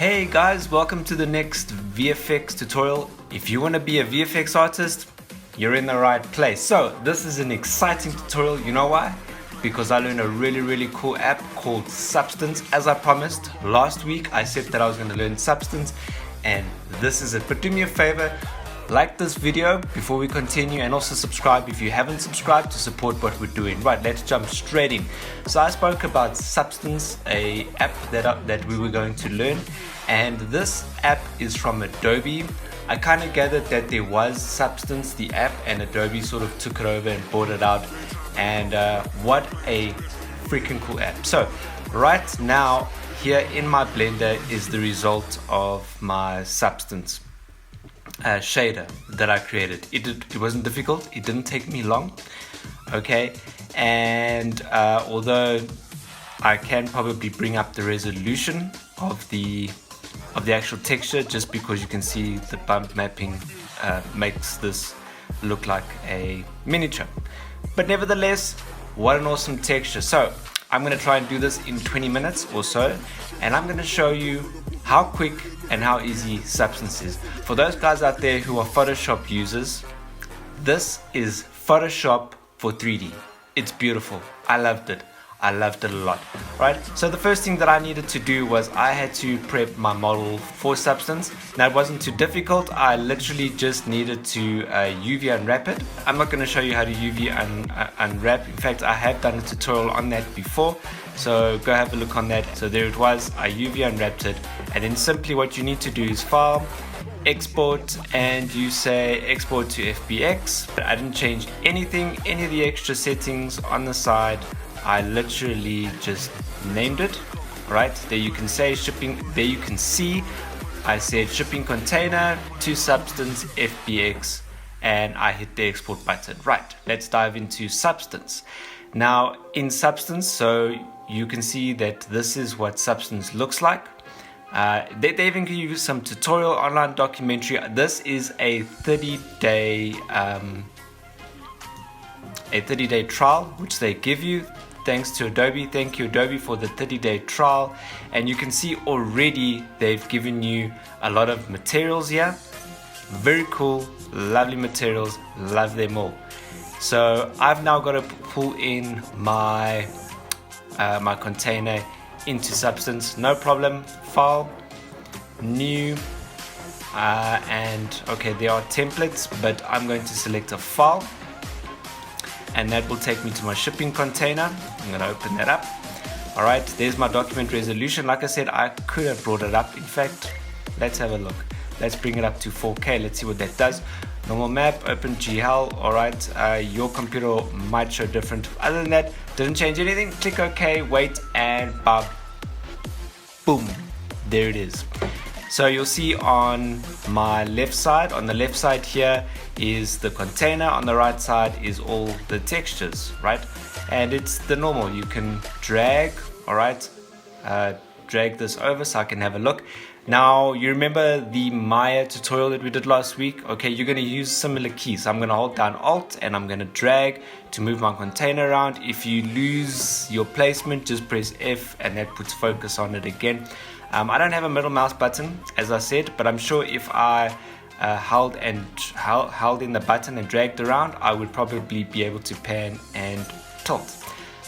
Hey guys, welcome to the next VFX tutorial. If you want to be a VFX artist, you're in the right place. So this is an exciting tutorial. You know why? Because I learned a really cool app called Substance. As I promised last week, I said that I was going to learn Substance, and this is it. But do me a favor, like this video before we continue, and also subscribe if you haven't subscribed to support what we're doing. Right, let's jump straight in. So I spoke about Substance, a app that we were going to learn, and this app is from Adobe. I kind of gathered that there was Substance, the app, and Adobe sort of took it over and bought it out, and what a freaking cool app. So right now here in my Blender is the result of my Substance shader that I created. It wasn't difficult, it didn't take me long, okay, and although I can probably bring up the resolution of the actual texture, just because you can see the bump mapping makes this look like a miniature, but nevertheless, what an awesome texture. So I'm going to try and do this in 20 minutes or so, and I'm going to show you how quick and how easy Substance is. For those guys out there who are Photoshop users, this is Photoshop for 3D. It's beautiful. I loved it. I loved it a lot. Right? So the first thing that I needed to do was I had to prep my model for Substance. Now it wasn't too difficult. I literally just needed to UV unwrap it. I'm not going to show you how to UV unwrap. In fact, I have done a tutorial on that before, so go have a look on that. So there it was. I UV unwrapped it, and then simply what you need to do is File, Export, and you say export to FBX. I didn't change anything, any of the extra settings on the side. I literally just named it. Right there you can say shipping, there you can see I said shipping container to Substance FBX, and I hit the export button. Right, let's dive into Substance. Now in Substance, so you can see that this is what Substance looks like. They even give you some tutorial online documentary. This is a 30-day trial which they give you. Thanks to Adobe. Thank you, Adobe, for the 30-day trial. And you can see already they've given you a lot of materials here. Very cool, lovely materials, love them all. So I've now got to pull in my my container into Substance. No problem. File, new, and okay, there are templates, but I'm going to select a file, and that will take me to my shipping container. I'm going to open that up. Alright, there's my document resolution. Like I said, I could have brought it up. In fact, let's have a look. Let's bring it up to 4K. Let's see what that does. Normal map, open GL. Alright, your computer might show different. Other than that, doesn't change anything. Click OK, wait, and boom, there it is. So you'll see on my left side, on the left side here is the container, on the right side is all the textures, right? And it's the normal, you can drag, all right, drag this over so I can have a look. Now you remember the Maya tutorial that we did last week? Okay, you're going to use similar keys. So I'm going to hold down Alt and I'm going to drag to move my container around. If you lose your placement, just press F and that puts focus on it again. I don't have a middle mouse button, as I said, but I'm sure if I held in the button and dragged around, I would probably be able to pan and tilt.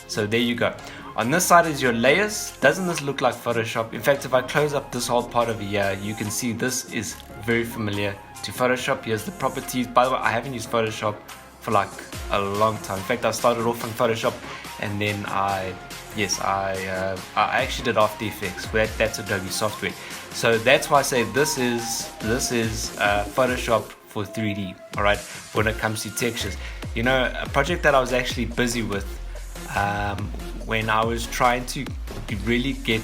So there you go. On this side is your layers. Doesn't this look like Photoshop? In fact, if I close up this whole part over here, you can see this is very familiar to Photoshop. Here's the properties. By the way, I haven't used Photoshop for like a long time. In fact, I started off on Photoshop, and then I actually did After Effects. That's Adobe software. So that's why I say this is Photoshop for 3D. All right, when it comes to textures. You know, a project that I was actually busy with when I was trying to really get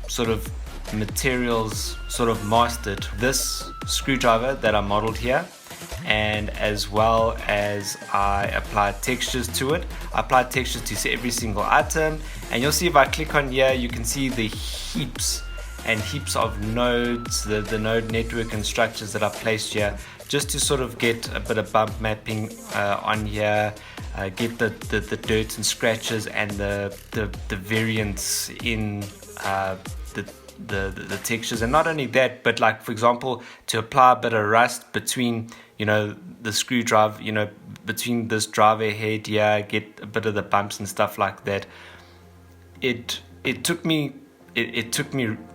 sort of materials sort of mastered. This screwdriver that I modeled here, and as well as I applied textures to it. I applied textures to every single item, and you'll see if I click on here, you can see the heaps and heaps of nodes, the node network and structures that I placed here, just to sort of get a bit of bump mapping on here, get the dirt and scratches and the variance in the textures. And not only that, but like, for example, to apply a bit of rust between, you know, the screwdriver, you know, between this driver head here, get a bit of the bumps and stuff like that. It took me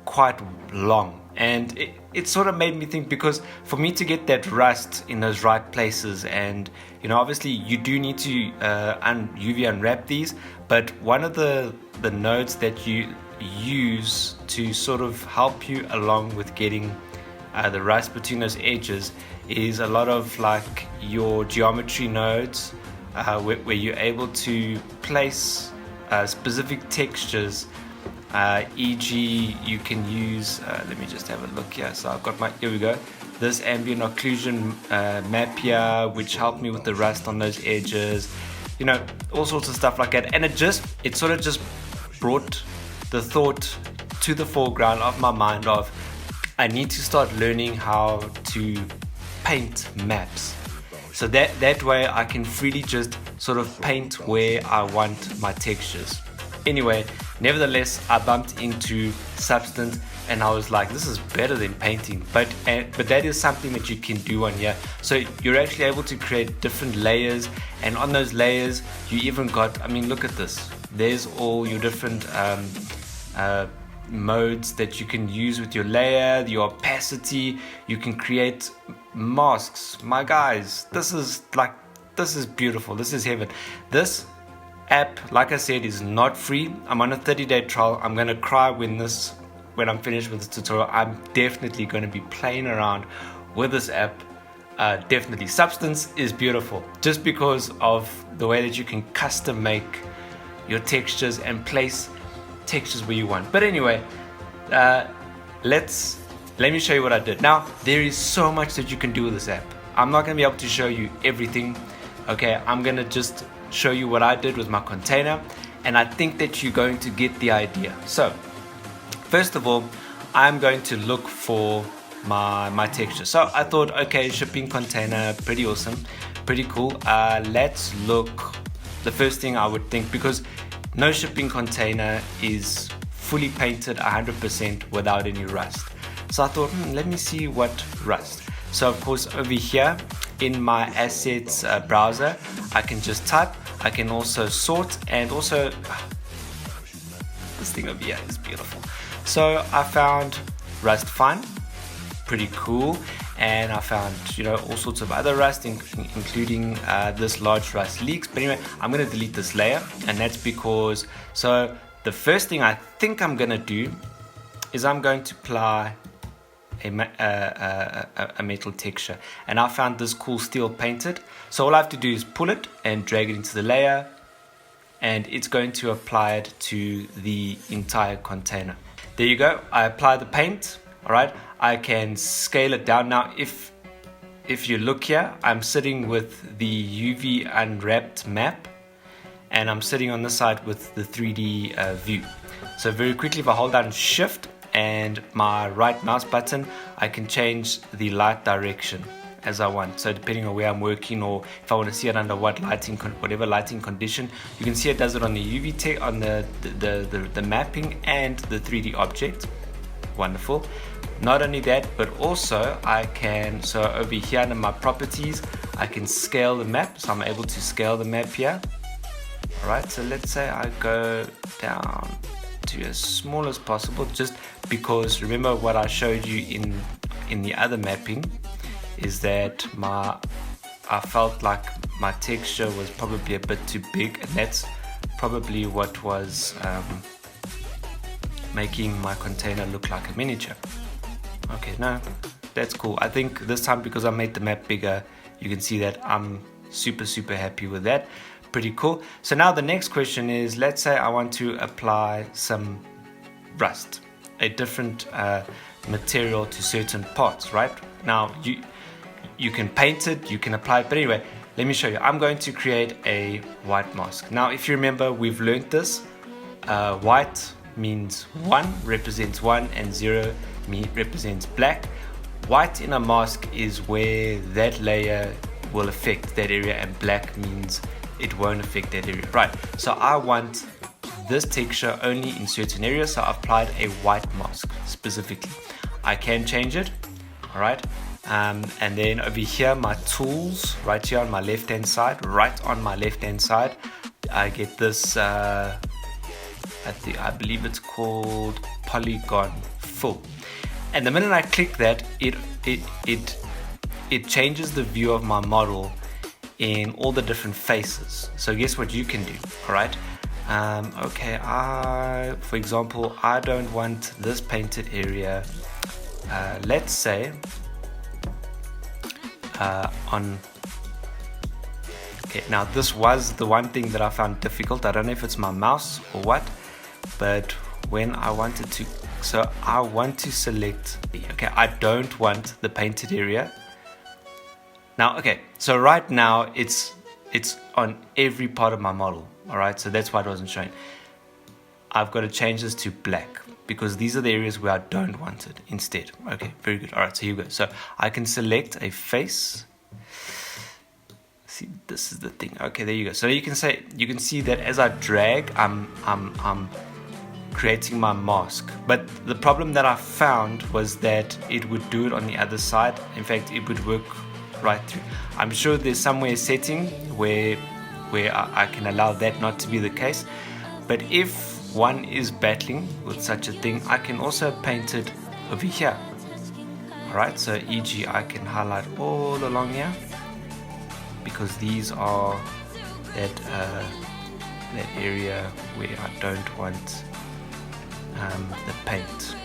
quite long, and it sort of made me think, because for me to get that rust in those right places, and you know, obviously you do need to UV unwrap these, but one of the nodes that you use to sort of help you along with getting the rust between those edges is a lot of like your geometry nodes, where you're able to place specific textures. E.g. you can use, let me just have a look here. So I've got here we go, this ambient occlusion map here, which helped me with the rust on those edges, you know, all sorts of stuff like that. And it sort of just brought the thought to the foreground of my mind of, I need to start learning how to paint maps, so that way I can freely just sort of paint where I want my textures. Anyway, nevertheless, I bumped into Substance and I was like, this is better than painting. But that is something that you can do on here. So you're actually able to create different layers, and on those layers you even got, I mean, look at this. There's all your different modes that you can use with your layer, your opacity. You can create masks. My guys, this is beautiful. This is heaven. This app, like I said, is not free. I'm on a 30-day trial. I'm gonna cry when I'm finished with this tutorial. I'm definitely going to be playing around with this app. Definitely, Substance is beautiful just because of the way that you can custom make your textures and place textures where you want. But anyway, let me show you what I did. Now, there is so much that you can do with this app. I'm not going to be able to show you everything. Okay, I'm going to just show you what I did with my container, and I think that you're going to get the idea. So first of all, I'm going to look for my texture. So I thought, okay, shipping container, pretty awesome, pretty cool. Let's look. The first thing I would think, because no shipping container is fully painted 100% without any rust. So I thought, let me see what rust. So of course, over here in my assets browser, I can just type. I can also sort, and also this thing over here is beautiful. So I found rust fine, pretty cool, and I found, you know, all sorts of other rust, including this large rust leaks. But anyway, I'm going to delete this layer, and that's because, so the first thing I think I'm going to do is I'm going to apply a metal texture, and I found this cool steel painted. So all I have to do is pull it and drag it into the layer, and it's going to apply it to the entire container. There you go. I apply the paint. All right, I can scale it down. Now if you look here, I'm sitting with the UV unwrapped map, and I'm sitting on this side with the 3D view. So very quickly, if I hold down Shift and my right mouse button, I can change the light direction as I want. So depending on where I'm working, or if I want to see it under whatever lighting condition, you can see it does it on the UV on the mapping and the 3D object. Wonderful. Not only that, but also I can, so over here under my properties, I can scale the map. So I'm able to scale the map here. All right, so let's say I go down to as small as possible, just because remember what I showed you in the other mapping is that I felt like my texture was probably a bit too big, and that's probably what was making my container look like a miniature. Okay, no, that's cool. I think this time, because I made the map bigger, you can see that I'm super happy with that. Pretty cool. So now the next question is, let's say I want to apply some rust, a different material to certain parts, right? Now you can paint it, you can apply it, but anyway, let me show you. I'm going to create a white mask. Now if you remember, we've learned this. White means 1, represents 1, and 0 represents black. White in a mask is where that layer will affect that area, and black means it won't affect that area. Right, so I want this texture only in certain areas, so I've applied a white mask specifically. I can change it, all right? And then over here, my tools, right here on my left-hand side, I get this, I believe it's called Polygon Fill. And the minute I click that, it changes the view of my model in all the different faces. So guess what you can do, all right? Okay, for example, I don't want this painted area, let's say, okay, now this was the one thing that I found difficult. I don't know if it's my mouse or what, but when I wanted to, so I want to select, okay, I don't want the painted area. Now, okay, so right now it's on every part of my model, all right? So that's why it wasn't showing. I've got to change this to black because these are the areas where I don't want it instead. Okay, very good. All right, so here we go. So I can select a face. See, this is the thing. Okay, there you go. So you can see that as I drag, I'm creating my mask. But the problem that I found was that it would do it on the other side. In fact, it would work right through. I'm sure there's somewhere a setting where I can allow that not to be the case. But if one is battling with such a thing, I can also paint it over here. Alright, so e.g. I can highlight all along here because these are that area where I don't want the paint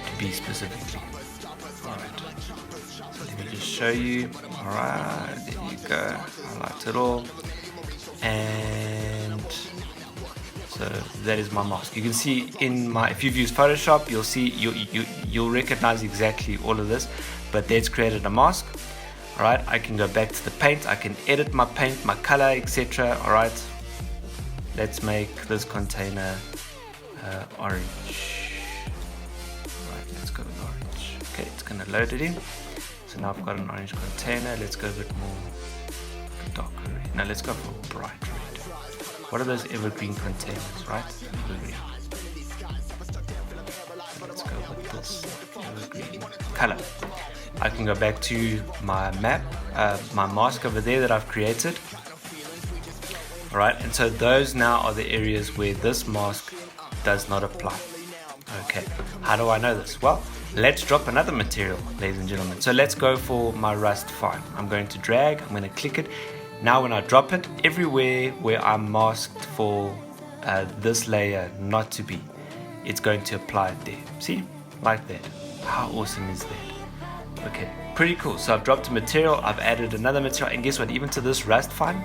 to be specifically. Alright, so let me just show you. Alright, there you go. Highlight it all, and so that is my mask. You can see in my, if you've used Photoshop, you'll see, you'll recognize exactly all of this, but that's created a mask. All right, I can go back to the paint, I can edit my paint, my color, etc. All right, let's make this container orange. All right, let's go with orange. Okay, it's gonna load it in. So now I've got an orange container. Let's go a bit more darker red. Now let's go for bright red. What are those evergreen containers, right? Evergreen. Let's go with this evergreen color. I can go back to my map, my mask over there that I've created. Alright, and so those now are the areas where this mask does not apply. Okay, how do I know this? Well, let's drop another material, ladies and gentlemen. So let's go for my rust fine. I'm going to drag, I'm going to click it. Now when I drop it, everywhere where I'm masked for this layer not to be, it's going to apply it there. See? Like that. How awesome is that? Okay, pretty cool. So I've dropped a material, I've added another material, and guess what? Even to this rust fine,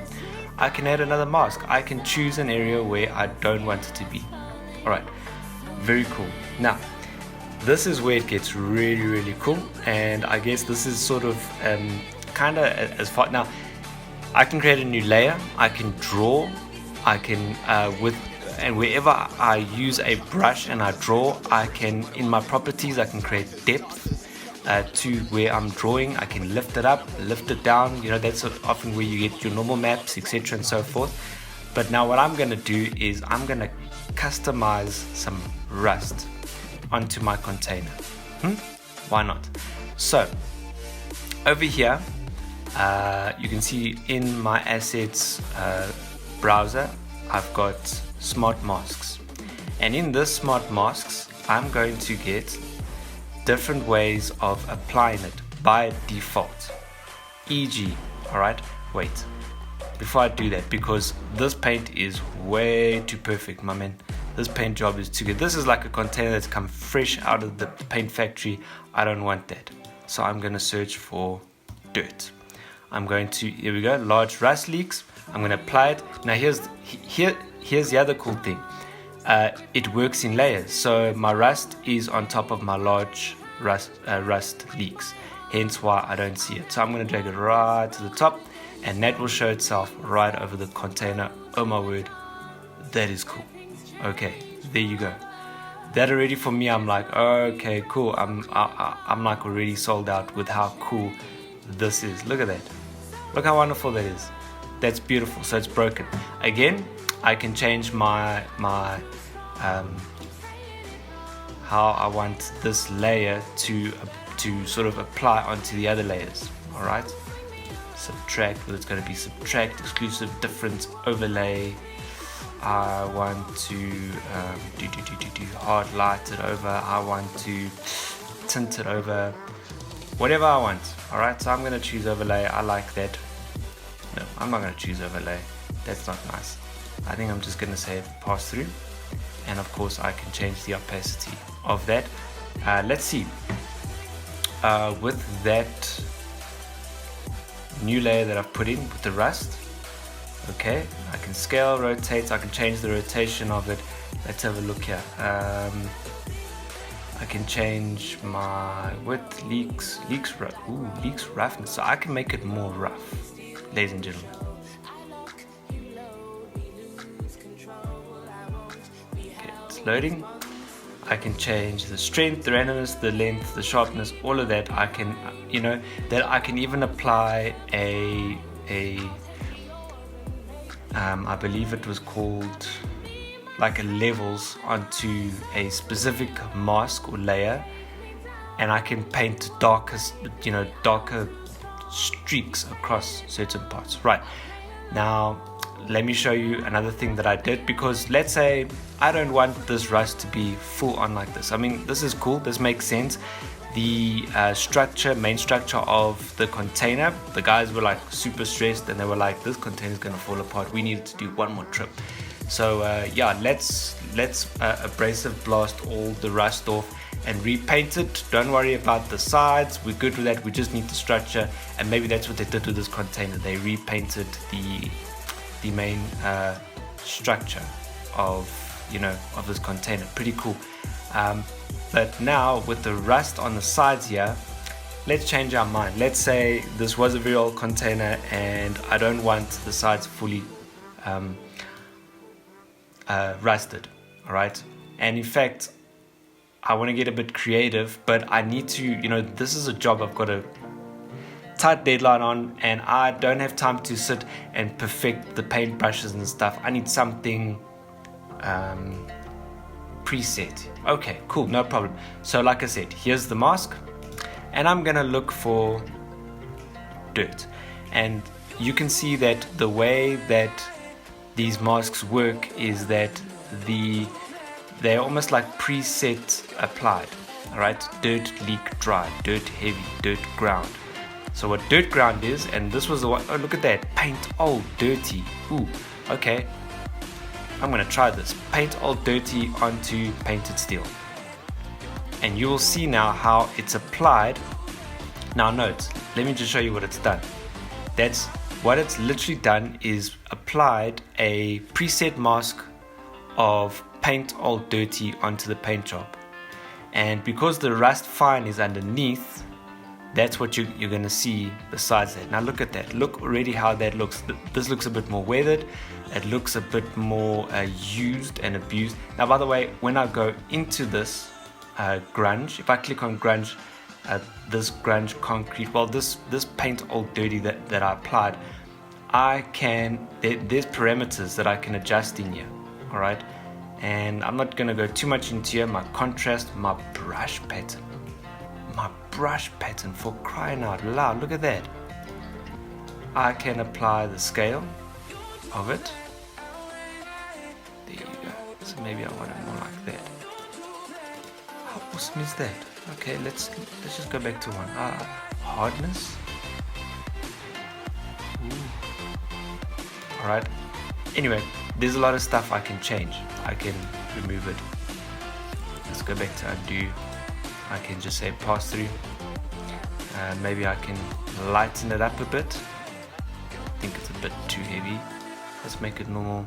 I can add another mask. I can choose an area where I don't want it to be. Alright, very cool. Now, this is where it gets really, really cool, and I guess this is sort of kind of as far. Now, I can create a new layer, I can draw, I can and wherever I use a brush and I draw, I can, in my properties, I can create depth to where I'm drawing. I can lift it up, lift it down, you know, that's often where you get your normal maps, etc. and so forth. But now what I'm going to do is I'm going to customize some rust onto my container. Why not? So over here, you can see in my assets browser, I've got smart masks, and in this smart masks I'm going to get different ways of applying it by default. E.g., alright, wait, before I do that, because this paint is way too perfect, my man. This paint job is too good. This is like a container that's come fresh out of the paint factory. I don't want that. So I'm going to search for dirt. I'm going to, here we go, large rust leaks. I'm going to apply it. Now here's the other cool thing. It works in layers. So my rust is on top of my large rust leaks. Hence why I don't see it. So I'm going to drag it right to the top, and that will show itself right over the container. Oh my word, that is cool. Okay, there you go. That already for me, I'm like, okay, cool. I'm like already sold out with how cool this is. Look at that. Look how wonderful that is. That's beautiful. So it's broken. Again, I can change my how I want this layer to sort of apply onto the other layers. All right, subtract, well, it's going to be subtract, exclusive, different, overlay. I want to hard light it over. I want to tint it over, whatever I want. All right, so I'm going to choose overlay. I like that. No, I'm not going to choose overlay. That's not nice. I think I'm just going to say pass through, and of course I can change the opacity of that. Let's see. With that new layer that I've put in with the rust, okay, I can scale, rotate, I can change the rotation of it. Let's have a look here. I can change my width, leaks roughness, so I can make it more rough, ladies and gentlemen. Okay, it's loading. I can change the strength, the randomness, the length, the sharpness, all of that. I can, that I can even apply I believe it was called like a levels onto a specific mask or layer, and I can paint darker streaks across certain parts. Right, now let me show you another thing that I did, because let's say I don't want this rust to be full on like this. I mean, this is cool, this makes sense. The main structure of the container, the guys were like super stressed, and they were like, this container is going to fall apart, we needed to do one more trip. So yeah, let's abrasive blast all the rust off and repaint it. Don't worry about the sides, we're good with that. We just need the structure, and maybe that's what they did with this container. They repainted the main structure of this container. Pretty cool. But now with the rust on the sides here, let's change our mind. Let's say this was a very old container and I don't want the sides fully rusted. All right, and in fact I want to get a bit creative, but I need to, this is a job I've got a tight deadline on, and I don't have time to sit and perfect the paint brushes and stuff. I need something preset. Okay, cool, no problem. So like I said, here's the mask, and I'm gonna look for dirt, and you can see that the way that these masks work is that they're almost like preset applied. All right, dirt, leak, dry, dirt, heavy, dirt, ground. So what dirt ground is, and this was the one, oh look at that, paint all dirty. Ooh, okay, I'm gonna try this. Paint all dirty onto painted steel, and you will see now how it's applied. Now note, let me just show you what it's done. That's what it's literally done, is applied a preset mask of paint all dirty onto the paint job, and because the rust fine is underneath, that's what you're going to see besides that. Now look at that, look already how that looks. This looks a bit more weathered, it looks a bit more used and abused. Now by the way, when I go into this grunge, if I click on grunge, this grunge concrete, well this paint all dirty that I applied, there's parameters that I can adjust in here. All right, and I'm not going to go too much into here. My contrast, my brush pattern, for crying out loud, look at that. I can apply the scale of it. There you go. So maybe I want it more like that. How awesome is that? Okay, let's just go back to one. Hardness. All right, anyway, there's a lot of stuff I can change. I can remove it. Let's go back to undo. I can just say pass through. Maybe I can lighten it up a bit. I think it's a bit too heavy. Let's make it normal,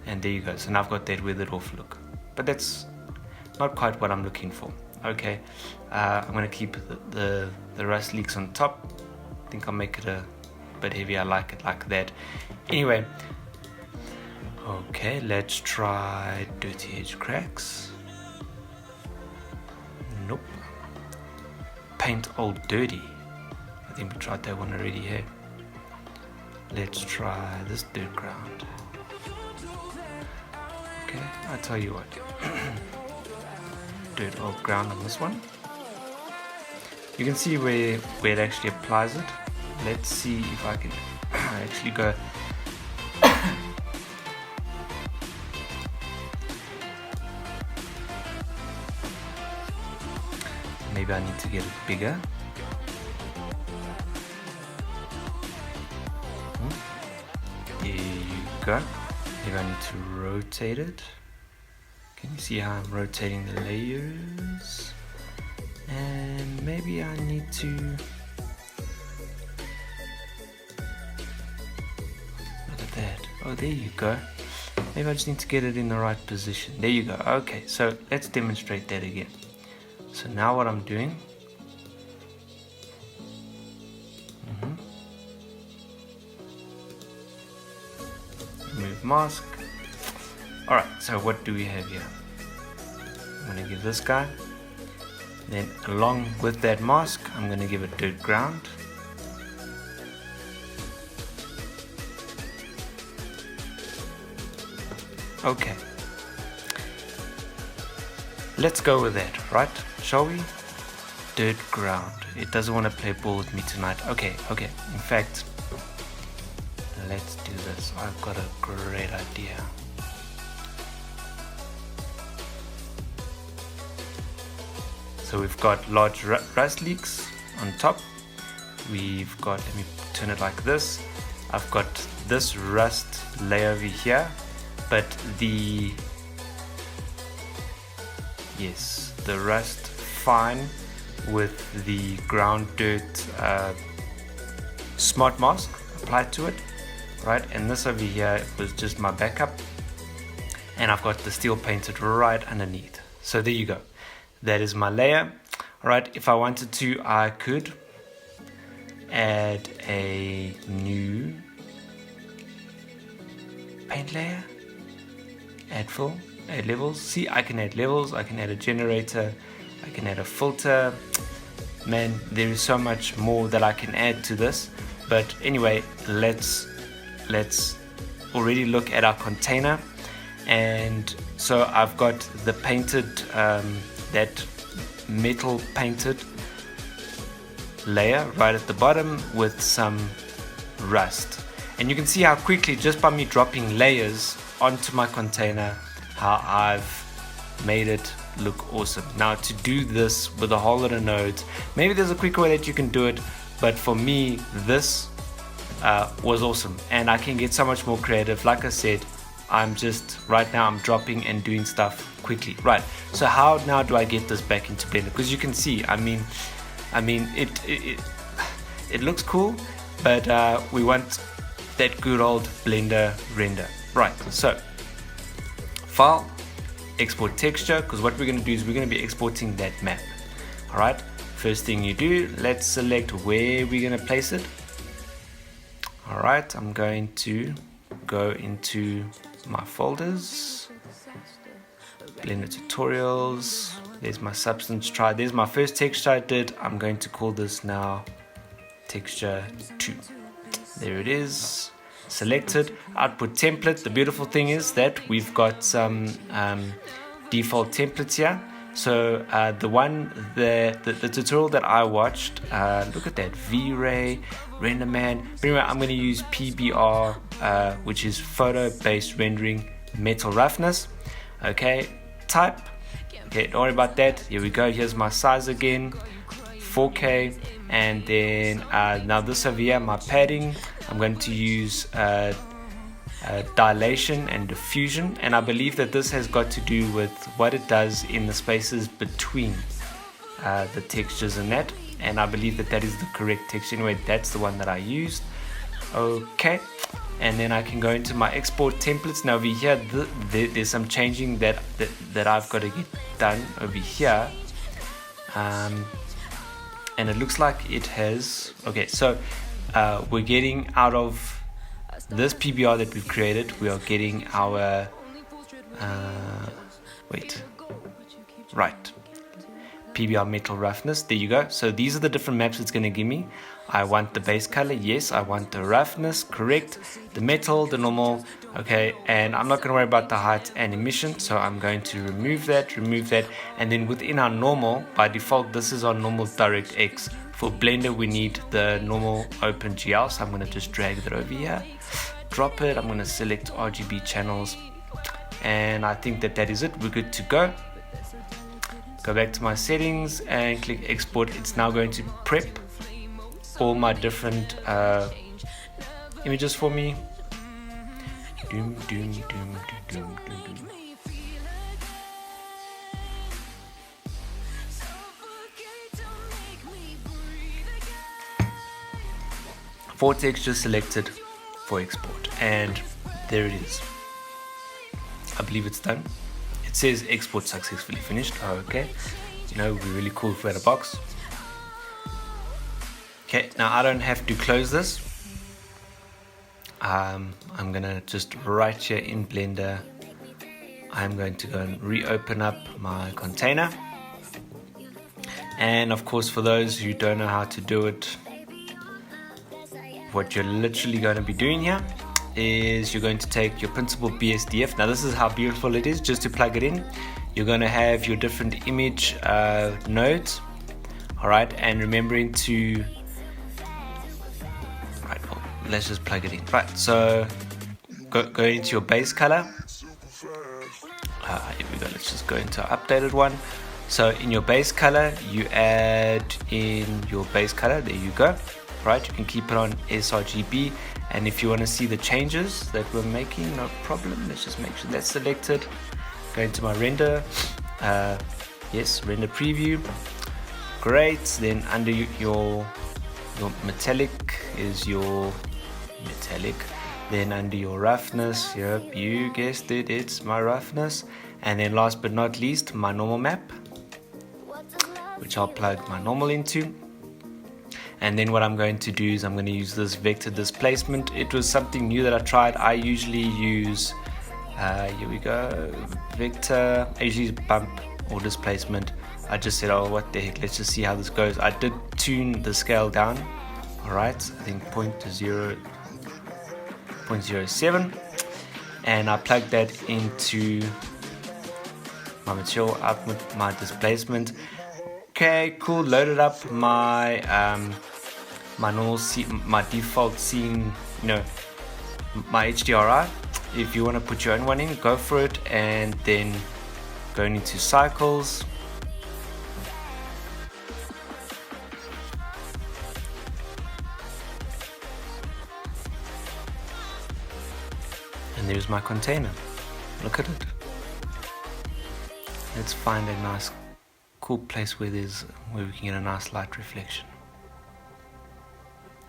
and there you go. So now I've got that weathered off look, but that's not quite what I'm looking for. Okay, I'm going to keep the rust leaks on top. I think I'll make it a bit heavy. I like it like that. Anyway, okay, let's try dirty edge cracks. Nope. Paint all dirty. I think we tried that one already here. Let's try this dirt ground. I tell you what, do it all ground on this one. You can see where it actually applies it. Let's see if I can actually go. Maybe I need to get it bigger. There you go. Maybe I need to rotate it. Can you see how I'm rotating the layers? And maybe I need to look at that. Oh, there you go. Maybe I just need to get it in the right position. There you go. Okay, so let's demonstrate that again. So now what I'm doing, remove mask. Alright, so what do we have here? I'm going to give this guy, then along with that mask I'm going to give it dirt ground. Okay, let's go with that, right? Shall we? Dirt ground. It doesn't want to play ball with me tonight. Okay. In fact, let's do this. I've got a great idea. So we've got large rust leaks on top. We've got, let me turn it like this. I've got this rust layer over here, but the rust fine with the ground dirt smart mask applied to it, right? And this over here was just my backup, and I've got the steel painted right underneath. So there you go. That is my layer. Alright, if I wanted to, I could add a new paint layer, add fill, add levels. See, I can add levels, I can add a generator, I can add a filter. Man, there is so much more that I can add to this. But anyway, let's already look at our container. And so I've got the painted that metal painted layer right at the bottom with some rust, and you can see how quickly, just by me dropping layers onto my container, how I've made it look awesome. Now, to do this with a whole lot of nodes, maybe there's a quicker way that you can do it, but for me this was awesome, and I can get so much more creative. Like I said, I'm just right now I'm dropping and doing stuff quickly. Right, so how now do I get this back into Blender? Because you can see, I mean it looks cool, but we want that good old Blender render. Right, so file, export texture, because what we're going to do is we're going to be exporting that map. All right, first thing you do, let's select where we're going to place it. All right, I'm going to go into my folders, Blender tutorials, there's my Substance try, there's my first texture I did. I'm going to call this now texture 2. There it is, selected, output template. The beautiful thing is that we've got some default templates here. So the tutorial that I watched, look at that, V-Ray, RenderMan. But anyway, I'm going to use PBR, which is photo based rendering metal roughness. Okay, type. Okay, don't worry about that. Here we go. Here's my size again, 4K, and then now this over here, my padding. I'm going to use dilation and diffusion, and I believe that this has got to do with what it does in the spaces between the textures and that, and I believe that that is the correct texture. Anyway, that's the one that I used. Okay, and then I can go into my export templates. Now over here there's some changing that I've got to get done over here, and it looks like it has. Okay, so we're getting out of this PBR that we've created, we are getting our PBR PBR metal roughness. There you go. So these are the different maps it's going to give me. I want the base color, yes. I want the roughness, correct. The metal, the normal, okay. And I'm not going to worry about the height and emission, so I'm going to remove that, and then within our normal, by default, this is our normal DirectX. For Blender, we need the normal OpenGL, so I'm going to just drag that over here, drop it. I'm going to select RGB channels, and I think that is it. We're good to go. Go back to my settings and click export. It's now going to prep all my different images for me. Doom, doom, doom, doom, doom, doom, doom. Four textures selected for export, and there it is. I believe it's done. It says export successfully finished. Oh, okay. You know, it'd be really cool if we had a box. Okay, now I don't have to close this. I'm gonna just right here in Blender, I'm going to go and reopen up my container. And of course, for those who don't know how to do it, what you're literally going to be doing here is you're going to take your principal BSDF. Now this is how beautiful it is. Just to plug it in, you're going to have your different image nodes, all right, and remembering to let's just plug it in. Right, so go into your base color. Here we go. Let's just go into our updated one. So in your base color, you add in your base color. There you go. Right, you can keep it on sRGB, and if you want to see the changes that we're making, no problem. Let's just make sure that's selected. Go into my render. Yes, render preview. Great. Then under your metallic is your metallic. Then under your roughness, yep, you guessed it, it's my roughness. And then last but not least, my normal map, which I'll plug my normal into. And then what I'm going to do is I'm going to use this vector displacement. It was something new that I tried. I usually use, here we go, vector. I usually use bump or displacement. I just said, oh, what the heck, let's just see how this goes. I did tune the scale down. All right, I think 0.07, and I plugged that into my material output, my displacement. Okay, cool. Loaded up my my normal scene, my default scene, you know, my HDRI. If you want to put your own one in, go for it, and then going into cycles. And there's my container. Look at it. Let's find a nice cool place where we can get a nice light reflection.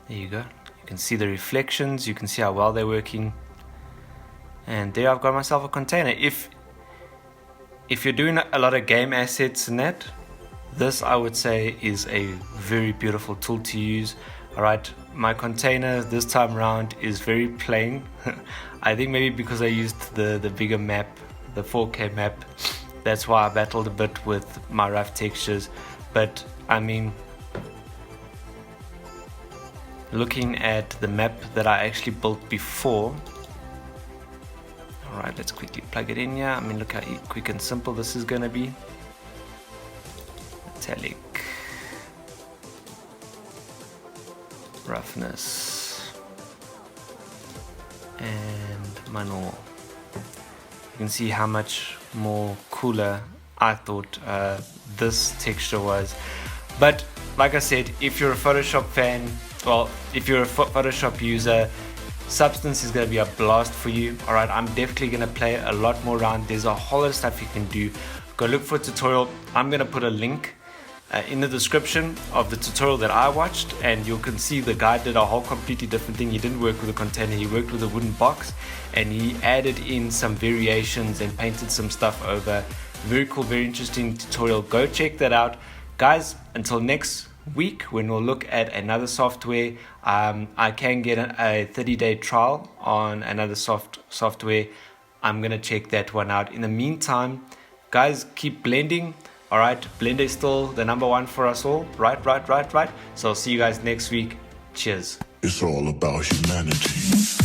There you go. You can see the reflections, you can see how well they're working. And there I've got myself a container. If you're doing a lot of game assets and that, this I would say is a very beautiful tool to use. Alright, my container this time around is very plain. I think maybe because I used the bigger map, the 4K map, that's why I battled a bit with my rough textures. But I mean, looking at the map that I actually built before, alright, let's quickly plug it in here. I mean, look how quick and simple this is gonna be. Metallic, roughness, and my normal. You can see how much more cooler I thought this texture was. But like I said, if you're a Photoshop fan, well, if you're a Photoshop user, Substance is going to be a blast for you. Alright, I'm definitely going to play a lot more around. There's a whole lot of stuff you can do. Go look for a tutorial. I'm going to put a link in the description of the tutorial that I watched, and you can see the guy did a whole completely different thing. He didn't work with a container, he worked with a wooden box, and he added in some variations and painted some stuff over. Very cool, very interesting tutorial. Go check that out, guys. Until next week when we'll look at another software. I can get a 30-day trial on another software. I'm gonna check that one out. In the meantime, guys, keep blending. All right, Blender is still the number one for us all. Right. So I'll see you guys next week. Cheers. It's all about humanity.